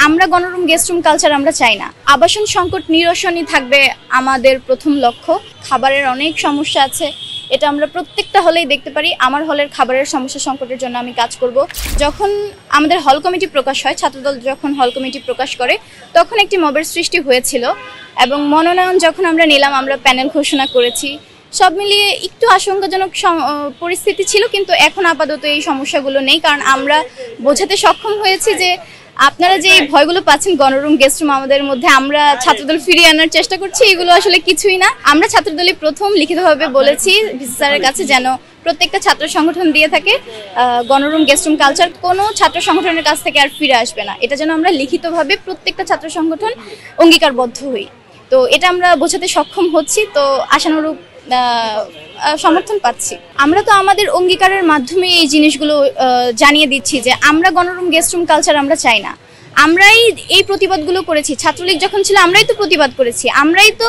আমরা গণরুম guest room culture আমরা চাই না। আবাসন সংকট নিরসনই থাকবে আমাদের প্রথম লক্ষ্য। খাবারের অনেক সমস্যা আছে, এটা আমরা প্রত্যেকটা হলেই দেখতে পারি। আমার হলের খাবারের সমস্যা সংকটের জন্য আমি কাজ করব। যখন আমাদের হল কমিটি প্রকাশ হয়, ছাত্রদল যখন হল কমিটি প্রকাশ করে, তখন একটি মবের সৃষ্টি হয়েছিল এবং মনোনয়ন যখন আমরা নিলাম, আমরা প্যানেল ঘোষণা করেছি। সব মিলিয়ে একটু আশঙ্কাজনক পরিস্থিতি ছিল, কিন্তু এখন আপাতত এই সমস্যাগুলো নেই, কারণ আমরা বোঝাতে সক্ষম হয়েছি যে আপনারা যে ভয়গুলো পাচ্ছেন গণরুম গেস্ট রুম আমাদের মধ্যে আমরা ছাত্রদল ফিরিয়ে আনার চেষ্টা করছি, এগুলো আসলে কিছুই না। আমরা ছাত্রদলই প্রথম লিখিতভাবে বলেছি ভিসি স্যারের কাছে যেন প্রত্যেকটা ছাত্র সংগঠন দিয়ে থাকে গণরুম গেস্ট রুম কালচার কোনো ছাত্র সংগঠনের কাছ থেকে আর ফিরে আসবে না, এটা যেন আমরা লিখিতভাবে প্রত্যেকটা ছাত্র সংগঠন অঙ্গীকারবদ্ধ হই। তো এটা আমরা বোঝাতে সক্ষম হচ্ছি, তো আশানুরূপ সমর্থন পাচ্ছি। আমরা তো আমাদের অঙ্গীকারের মাধ্যমে এই জিনিসগুলো জানিয়ে দিচ্ছি যে আমরা গণরুম গেস্ট রুম কালচার আমরা চাই না। আমরাই এই প্রতিবাদগুলো করেছি, ছাত্রলীগ যখন ছিল আমরাই তো প্রতিবাদ করেছি, আমরাই তো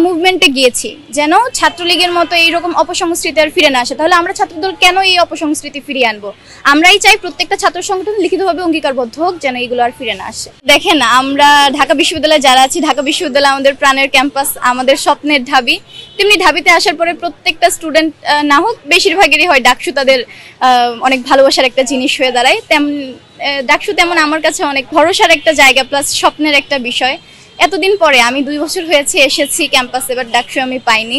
মুভমেন্টে গিয়েছি যেন ছাত্রলীগের মতো এইরকম অপসংস্কৃতি আর ফিরে না আসে। তাহলে আমরা ছাত্রদল কেন এই অপসংস্কৃতি ফিরিয়ে আনবো? আমরাই চাই প্রত্যেকটা ছাত্র সংগঠন লিখিতভাবে অঙ্গীকারবদ্ধ হোক যেন এইগুলো আর ফিরে না আসে। দেখেন, আমরা ঢাকা বিশ্ববিদ্যালয়ে যারা আছি, ঢাকা বিশ্ববিদ্যালয় আমাদের প্রাণের ক্যাম্পাস, আমাদের স্বপ্নের ঢাবি। তেমনি ঢাবিতে আসার পরে প্রত্যেকটা স্টুডেন্ট না হোক বেশিরভাগেরই হয় ডাকসু তাদের অনেক ভালোবাসার একটা জিনিস হয়ে দাঁড়ায়। ডাকসু তেমন আমার কাছে অনেক ভরসার একটা জায়গা, প্লাস স্বপ্নের একটা বিষয়। এতদিন পরে আমি 2 বছর হয়েছে এসেছি ক্যাম্পাসে, বাট ডাকসু আমি পাইনি।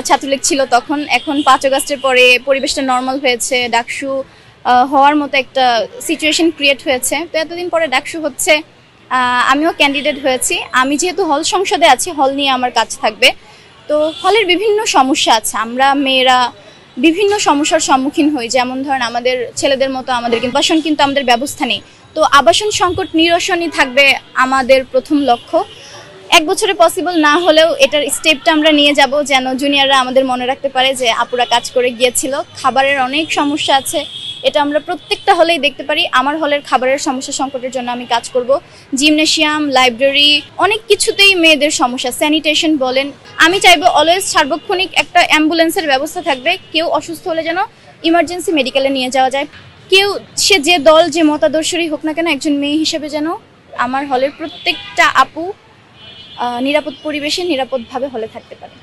ছাত্রলীগ ছিল তখন, এখন 5 আগস্টের পরে পরিবেশটা নর্মাল হয়েছে, ডাকসু হওয়ার মতো একটা সিচুয়েশন ক্রিয়েট হয়েছে। তো এতদিন পরে ডাকসু হচ্ছে, আমিও ক্যান্ডিডেট হয়েছি। আমি যেহেতু হল সংসদে আছি, হল নিয়ে আমার কাজ থাকবে। তো হলের বিভিন্ন সমস্যা আছে, আমরা মেয়েরা বিভিন্ন সমস্যার সম্মুখীন হই। যেমন ধরেন আমাদের ছেলেদের মতো আমাদের আবাসন কিন্তু আমাদের ব্যবস্থা নেই। তো আবাসন সংকট নিরসনই থাকবে আমাদের প্রথম লক্ষ্য। 1 বছরে পসিবল না হলেও এটার স্টেপটা আমরা নিয়ে যাব যেন জুনিয়ররা আমাদের মনে রাখতে পারে যে আপুরা কাজ করে গিয়েছিল। খাবারের অনেক সমস্যা আছে, এটা আমরা প্রত্যেকটা হলেই দেখতে পারি। আমার হলের খাবারের সমস্যা সংকটের জন্য আমি কাজ করব। জিমনেশিয়াম, লাইব্রেরি, অনেক কিছুতেই মেয়েদের সমস্যা, স্যানিটেশন বলেন। আমি চাইবো অলওয়েজ সার্বক্ষণিক একটা অ্যাম্বুলেন্সের ব্যবস্থা থাকবে, কেউ অসুস্থ হলে যেন ইমার্জেন্সি মেডিকেলে নিয়ে যাওয়া যায়। কেউ সে যে দল যে মতাদর্শেরই হোক না কেন, একজন মেয়ে হিসেবে যেন আমার হলের প্রত্যেকটা আপু নিরাপদ পরিবেশে নিরাপদভাবে হলে থাকতে পারে।